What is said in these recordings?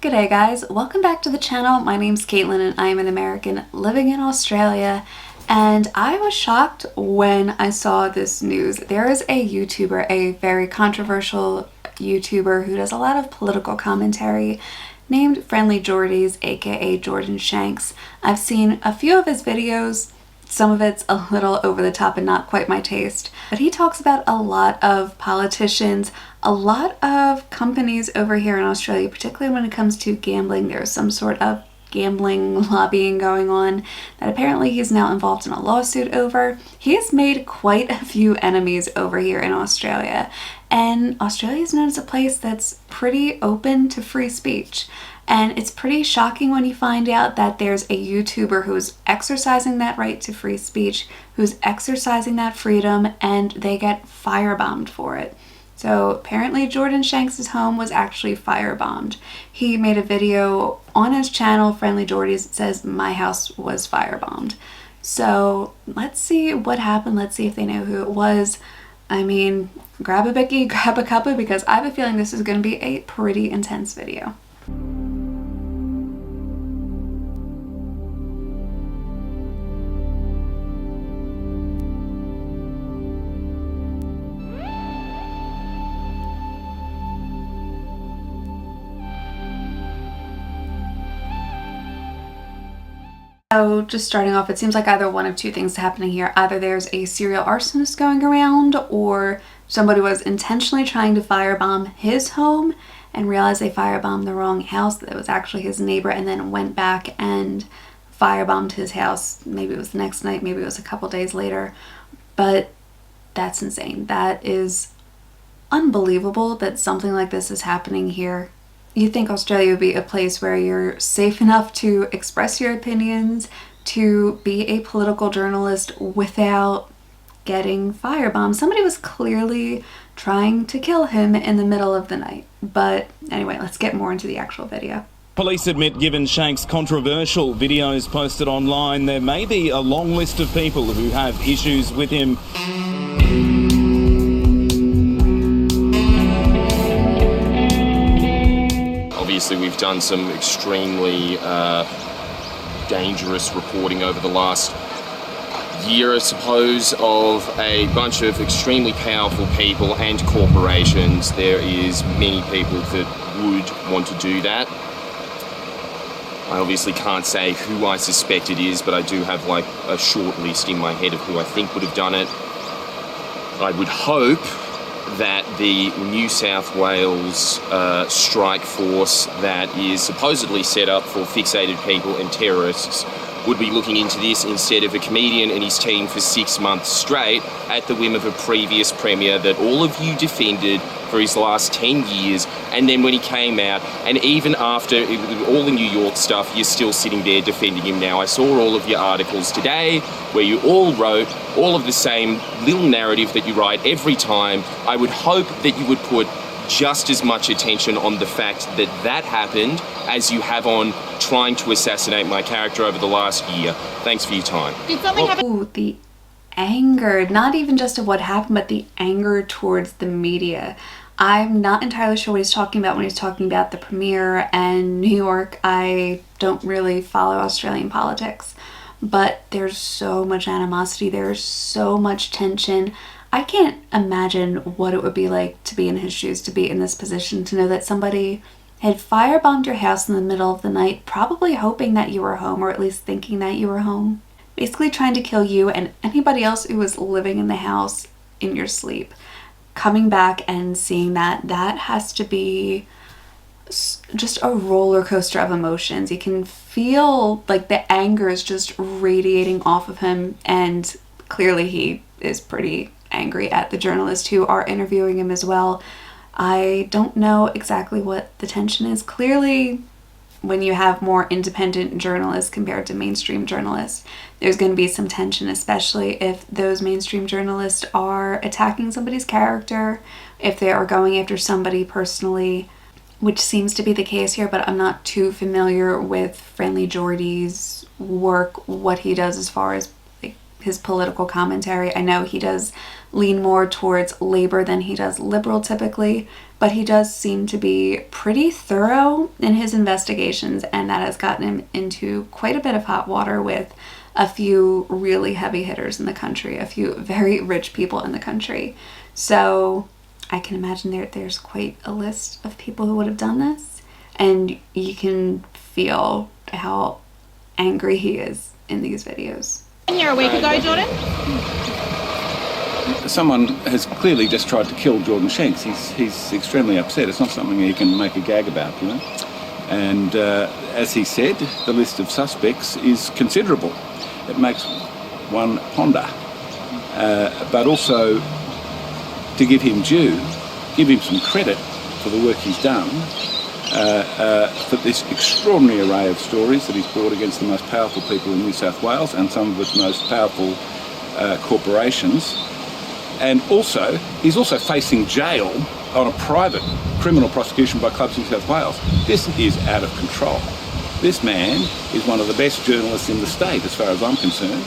G'day guys, welcome back to the channel. My name's Kaitlyn and I am an American living in Australia, and I was shocked when I saw this news. There is a YouTuber, a very controversial YouTuber who does a lot of political commentary named Friendly Jordies, aka Jordan Shanks. I've seen a few of his videos. Some of it's a little over the top and not quite my taste, but he talks about a lot of politicians, a lot of companies over here in Australia, particularly when it comes to gambling. There's some sort of gambling lobbying going on that apparently he's now involved in a lawsuit over. He has made quite a few enemies over here in Australia, and Australia is known as a place that's pretty open to free speech. And it's pretty shocking when you find out that there's a YouTuber who's exercising that right to free speech, who's exercising that freedom, and they get firebombed for it. So apparently Jordan Shanks' home was actually firebombed. He made a video on his channel, Friendly Jordies, that says, "My house was firebombed." So let's see what happened. Let's see if they know who it was. I mean, grab a Bicky, grab a cuppa, because I have a feeling this is going to be a pretty intense video. So just starting off, it seems like either one of two things happening here. Either there's a serial arsonist going around, or somebody was intentionally trying to firebomb his home and realized they firebombed the wrong house, that it was actually his neighbor, and then went back and firebombed his house. Maybe it was the next night, maybe it was a couple days later, but that's insane. That is unbelievable that something like this is happening here. You think Australia would be a place where you're safe enough to express your opinions, to be a political journalist without getting firebombed. Somebody was clearly trying to kill him in the middle of the night. But anyway, let's get more into the actual video. Police admit, given Shanks' controversial videos posted online, there may be a long list of people who have issues with him. Obviously, we've done some extremely dangerous reporting over the last year, I suppose, of a bunch of extremely powerful people and corporations. There is many people that would want to do that. I obviously can't say who I suspect it is, but I do have like a short list in my head of who I think would have done it. I would hope that the New South Wales strike force that is supposedly set up for fixated people and terrorists would be looking into this instead of a comedian and his team for 6 months straight at the whim of a previous premier that all of you defended for his last 10 years. And then when he came out, and even after all the New York stuff, you're still sitting there defending him now. I saw all of your articles today where you all wrote all of the same little narrative that you write every time. I would hope that you would put just as much attention on the fact that that happened as you have on trying to assassinate my character over the last year. Thanks for your time. Did something happen? Ooh, the anger, not even just of what happened, but the anger towards the media. I'm not entirely sure what he's talking about when he's talking about the premiere and New York. I don't really follow Australian politics, but there's so much animosity, there's so much tension. I can't imagine what it would be like to be in his shoes, to be in this position, to know that somebody had firebombed your house in the middle of the night, probably hoping that you were home, or at least thinking that you were home. Basically trying to kill you and anybody else who was living in the house in your sleep. Coming back and seeing that, that has to be just a roller coaster of emotions. You can feel like the anger is just radiating off of him, and clearly he is pretty angry at the journalists who are interviewing him as well. I don't know exactly what the tension is. Clearly, when you have more independent journalists compared to mainstream journalists, there's going to be some tension, especially if those mainstream journalists are attacking somebody's character, if they are going after somebody personally, which seems to be the case here, but I'm not too familiar with Friendly Jordies' work, what he does as far as his political commentary. I know he does lean more towards Labor than he does Liberal typically, but he does seem to be pretty thorough in his investigations, and that has gotten him into quite a bit of hot water with a few really heavy hitters in the country, a few very rich people in the country. So I can imagine there's quite a list of people who would have done this, and you can feel how angry he is in these videos. Here a week ago, Jordan? Someone has clearly just tried to kill Jordan Shanks. He's extremely upset. It's not something he can make a gag about, you know. And as he said, the list of suspects is considerable. It makes one ponder. But also, to give him due, give him some credit for the work he's done, for this extraordinary array of stories that he's brought against the most powerful people in New South Wales and some of its most powerful corporations. And also, he's also facing jail on a private criminal prosecution by Clubs New South Wales. This is out of control. This man is one of the best journalists in the state, as far as I'm concerned.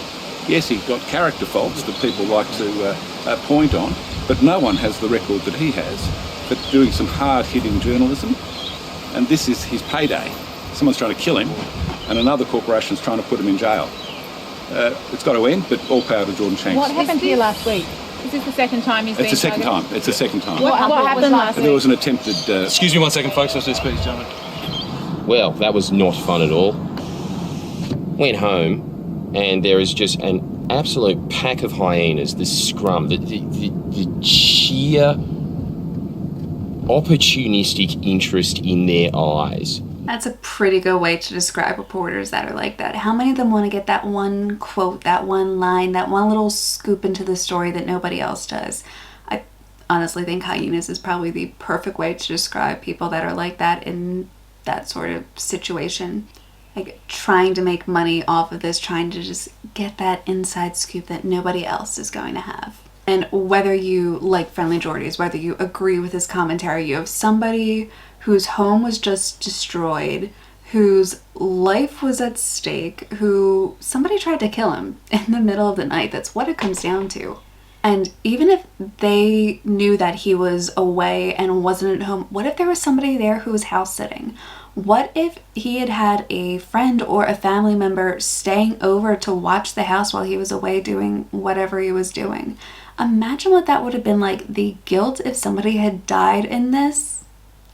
Yes, he's got character faults that people like to point on, but no one has the record that he has for doing some hard-hitting journalism. And this is his payday. Someone's trying to kill him, and another corporation's trying to put him in jail. It's got to end, but all power to Jordan Shanks. What happened here last week? Is this the second time he's been It's the second time. It's the second time. What happened last week? There was an attempted... Excuse me 1 second, folks. I'll just speak, gentlemen. Well, that was not fun at all. Went home, and there is just an absolute pack of hyenas, the scrum, the sheer opportunistic interest in their eyes. That's a pretty good way to describe reporters that are like that. How many of them want to get that one quote, that one line, that one little scoop into the story that nobody else does? I honestly think hyenas is probably the perfect way to describe people that are like that in that sort of situation. Like trying to make money off of this, trying to just get that inside scoop that nobody else is going to have. And whether you like Friendly Jordies, whether you agree with his commentary, you have somebody whose home was just destroyed, whose life was at stake, who somebody tried to kill him in the middle of the night. That's what it comes down to. And even if they knew that he was away and wasn't at home, what if there was somebody there who was house sitting? What if he had had a friend or a family member staying over to watch the house while he was away doing whatever he was doing? Imagine what that would have been like, the guilt if somebody had died in this.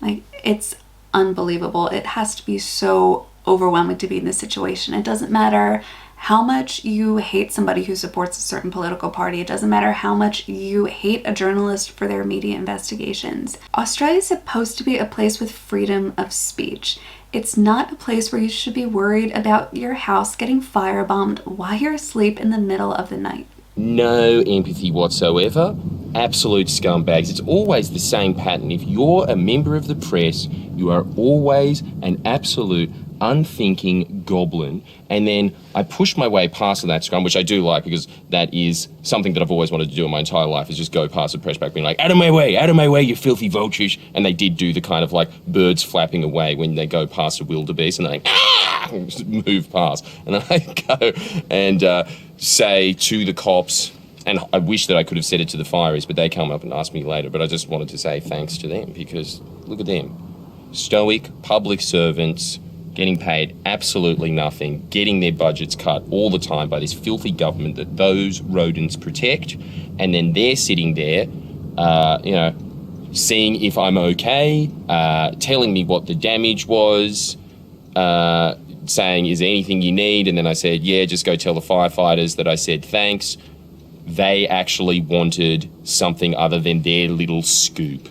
Like, it's unbelievable. It has to be so overwhelming to be in this situation. It doesn't matter how much you hate somebody who supports a certain political party. It doesn't matter how much you hate a journalist for their media investigations. Australia is supposed to be a place with freedom of speech. It's not a place where you should be worried about your house getting firebombed while you're asleep in the middle of the night. No empathy whatsoever. Absolute scumbags. It's always the same pattern. If you're a member of the press, you are always an absolute unthinking goblin. And then I pushed my way past that scrum, which I do like because that is something that I've always wanted to do in my entire life, is just go past the press back being like, out of my way, you filthy vultures. And they did do the kind of like birds flapping away when they go past a wildebeest and they're like, ah, just move past. And then I go and say to the cops, and I wish that I could have said it to the fireys, but they come up and ask me later, but I just wanted to say thanks to them because look at them. Stoic public servants getting paid absolutely nothing, getting their budgets cut all the time by this filthy government that those rodents protect, and then they're sitting there, seeing if I'm okay, telling me what the damage was, saying, is there anything you need? And then I said, yeah, just go tell the firefighters that I said thanks. They actually wanted something other than their little scoop.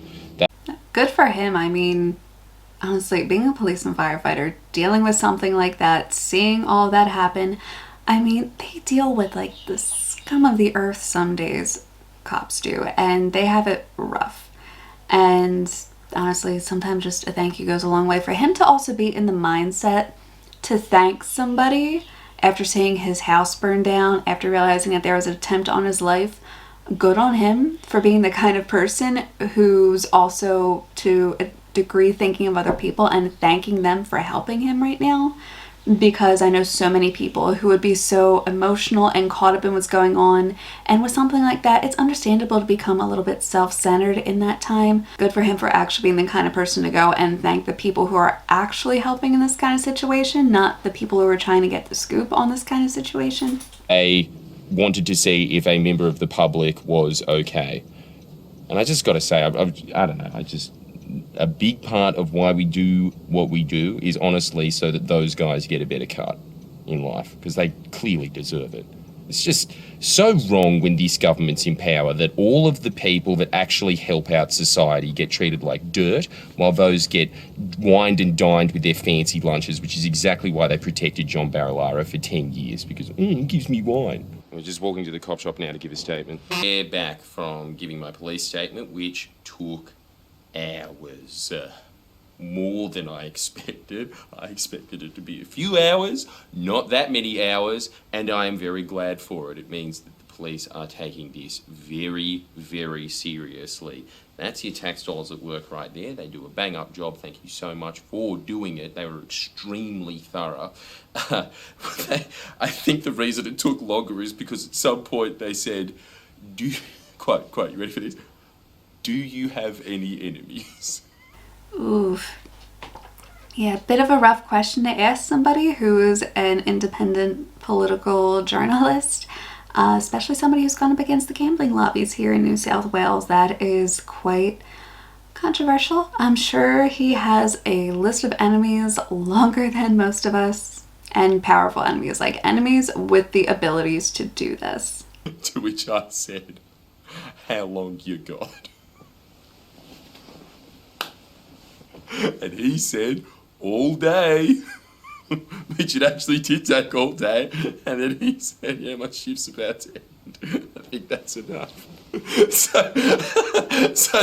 Good for him. I mean, honestly, being a police and firefighter, dealing with something like that, seeing all that happen, I mean, they deal with like the scum of the earth some days, cops do, and they have it rough. And honestly, sometimes just a thank you goes a long way. For him to also be in the mindset to thank somebody after seeing his house burn down, after realizing that there was an attempt on his life, good on him for being the kind of person who's also to a degree thinking of other people and thanking them for helping him right now. because I know so many people who would be so emotional and caught up in what's going on. And with something like that, it's understandable to become a little bit self-centered in that time. Good for him for actually being the kind of person to go and thank the people who are actually helping in this kind of situation, not the people who are trying to get the scoop on this kind of situation. I wanted to see if a member of the public was okay. And I just got to say, I don't know, a big part of why we do what we do is honestly so that those guys get a better cut in life, because they clearly deserve it. It's just so wrong when this government's in power that all of the people that actually help out society get treated like dirt, while those get wined and dined with their fancy lunches, which is exactly why they protected John Barilaro for 10 years, because he gives me wine. I was just walking to the cop shop now to give a statement. Yeah, back from giving my police statement, which took hours. More than I expected. I expected it to be a few hours, not that many hours, and I am very glad for it. It means that the police are taking this very, very seriously. That's your tax dollars at work right there. They do a bang-up job. Thank you so much for doing it. They were extremely thorough. I think the reason it took longer is because at some point they said, quote, you ready for this? Do you have any enemies? Oof. Yeah, bit of a rough question to ask somebody who is an independent political journalist, especially somebody who's gone up against the gambling lobbies here in New South Wales. That is quite controversial. I'm sure he has a list of enemies longer than most of us, and powerful enemies, like enemies with the abilities to do this. To which I said, how long you got? And he said, all day, which it actually did take all day. And then he said, yeah, my shift's about to end. I think that's enough. So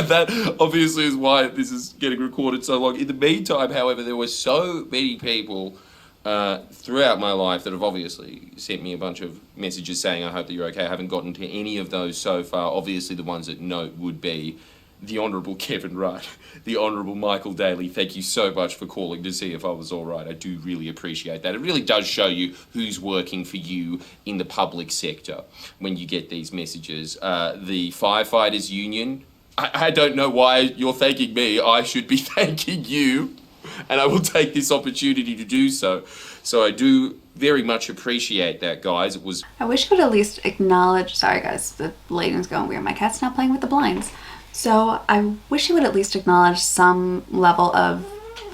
that obviously is why this is getting recorded so long. In the meantime, however, there were so many people throughout my life that have obviously sent me a bunch of messages saying, I hope that you're okay. I haven't gotten to any of those so far. Obviously, the ones that note would be the Honourable Kevin Wright, the Honourable Michael Daly. Thank you so much for calling to see if I was all right. I do really appreciate that. It really does show you who's working for you in the public sector when you get these messages. The Firefighters Union, I don't know why you're thanking me. I should be thanking you, and I will take this opportunity to do so. So I do very much appreciate that, guys. I wish you would at least acknowledge, sorry guys, the lighting's going weird. My cat's not playing with the blinds. So I wish you would at least acknowledge some level of,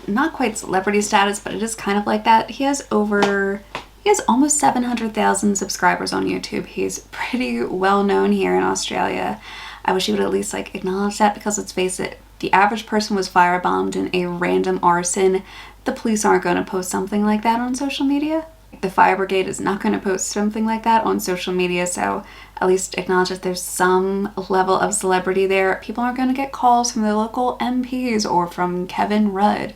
not quite celebrity status, but it is kind of like that. He has almost 700,000 subscribers on YouTube. He's pretty well known here in Australia. I wish he would at least acknowledge that, because let's face it, the average person was firebombed in a random arson. The police aren't going to post something like that on social media. The fire brigade is not going to post something like that on social media, so at least acknowledge that there's some level of celebrity there. People aren't going to get calls from their local MPs or from Kevin Rudd.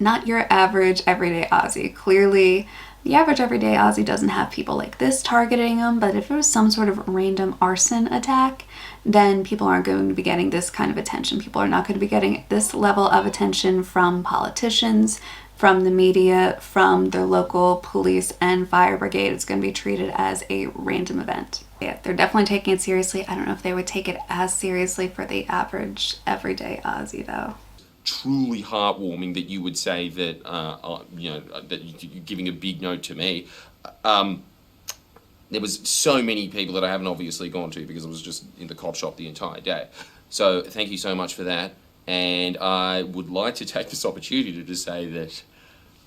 Not your average everyday Aussie. Clearly, the average everyday Aussie doesn't have people like this targeting them, but if it was some sort of random arson attack, then people aren't going to be getting this kind of attention. People are not going to be getting this level of attention from politicians, from the media, from their local police and fire brigade. It's going to be treated as a random event. Yeah, they're definitely taking it seriously. I don't know if they would take it as seriously for the average everyday Aussie though. Truly heartwarming that you would say that, that you're giving a big note to me. There was so many people that I haven't obviously gone to because I was just in the cop shop the entire day. So thank you so much for that. And I would like to take this opportunity to say that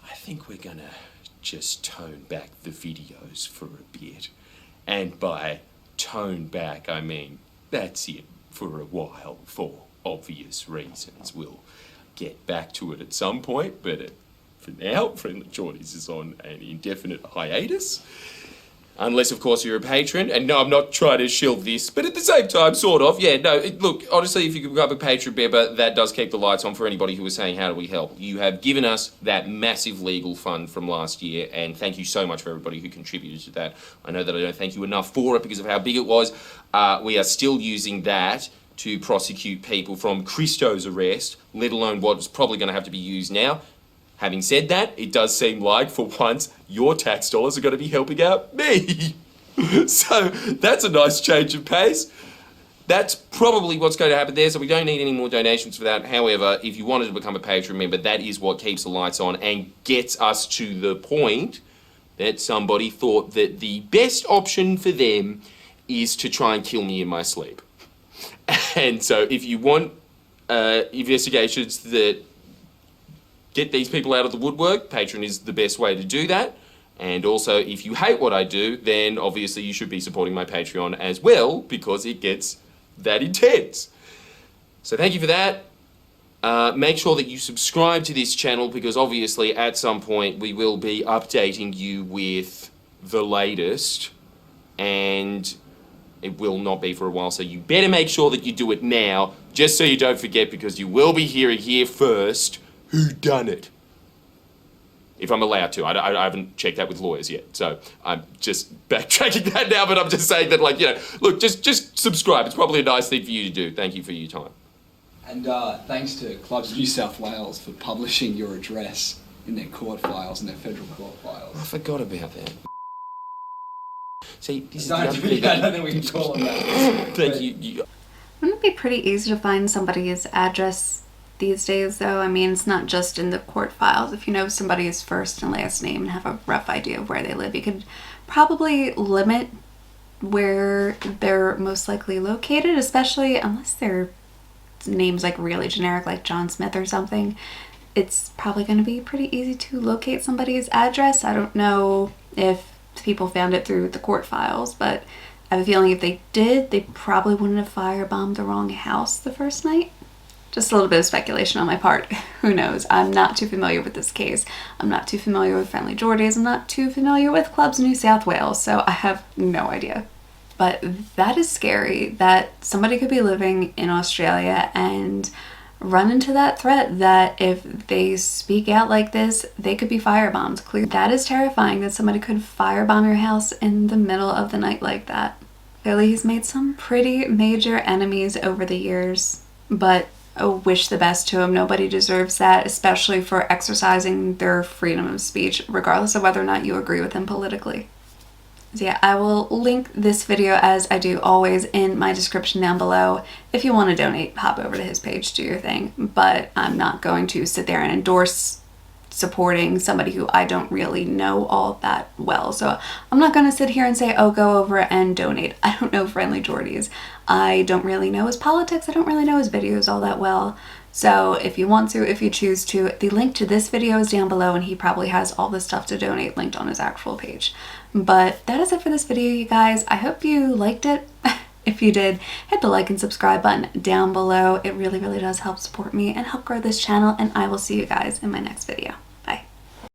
I think we're gonna just tone back the videos for a bit. And by tone back, I mean that's it for a while for obvious reasons. We'll get back to it at some point, but for now, Friendly Geordies is on an indefinite hiatus. Unless, of course, you're a patron. And no, I'm not trying to shield this, but at the same time, sort of. Yeah, no, look, honestly, if you become a patron member, that does keep the lights on for anybody who is saying, how do we help? You have given us that massive legal fund from last year, and thank you so much for everybody who contributed to that. I know that I don't thank you enough for it because of how big it was. We are still using that to prosecute people from Christo's arrest, let alone what's probably going to have to be used now. Having said that, it does seem like, for once, your tax dollars are going to be helping out me. So that's a nice change of pace. That's probably what's going to happen there, so we don't need any more donations for that. However, if you wanted to become a Patreon member, that is what keeps the lights on and gets us to the point that somebody thought that the best option for them is to try and kill me in my sleep. And so if you want investigations that get these people out of the woodwork, Patreon is the best way to do that. And also, if you hate what I do, then obviously you should be supporting my Patreon as well, because it gets that intense. So thank you for that. Make sure that you subscribe to this channel, because obviously at some point we will be updating you with the latest, and it will not be for a while, so you better make sure that you do it now, just so you don't forget, because you will be hearing here first who done it. If I'm allowed to. I haven't checked that with lawyers yet, so I'm just backtracking that now, but I'm just saying that, like, you know, look, just subscribe. It's probably a nice thing for you to do. Thank you for your time. And thanks to Clubs New South Wales for publishing your address in their court files, in their federal court files. I forgot about that. See, this is the I other thing. don't think we can call them that. Thank you. Wouldn't it be pretty easy to find somebody's address these days, though? I mean, it's not just in the court files. If you know somebody's first and last name and have a rough idea of where they live, you could probably limit where they're most likely located, especially unless their name's like really generic, like John Smith or something. It's probably going to be pretty easy to locate somebody's address. I don't know if people found it through the court files, but I have a feeling if they did, they probably wouldn't have firebombed the wrong house the first night. Just a little bit of speculation on my part. Who knows? I'm not too familiar with this case. I'm not too familiar with Friendly Geordies. I'm not too familiar with Clubs New South Wales, so I have no idea. But that is scary, that somebody could be living in Australia and run into that threat that if they speak out like this, they could be firebombed. Clearly, that is terrifying, that somebody could firebomb your house in the middle of the night like that. Clearly, he's made some pretty major enemies over the years, but I wish the best to him. Nobody deserves that, especially for exercising their freedom of speech, regardless of whether or not you agree with him politically. So yeah, I will link this video, as I do always, in my description down below. If you want to donate, hop over to his page, do your thing. But I'm not going to sit there and endorse supporting somebody who I don't really know all that well. So I'm not going to sit here and say, oh, go over and donate. I don't know Friendly Geordies. I don't really know his politics. I don't really know his videos all that well. So if you want to, if you choose to, the link to this video is down below, and he probably has all the stuff to donate linked on his actual page. But that is it for this video, you guys. I hope you liked it. If you did, hit the like and subscribe button down below. It really, really does help support me and help grow this channel, and I will see you guys in my next video.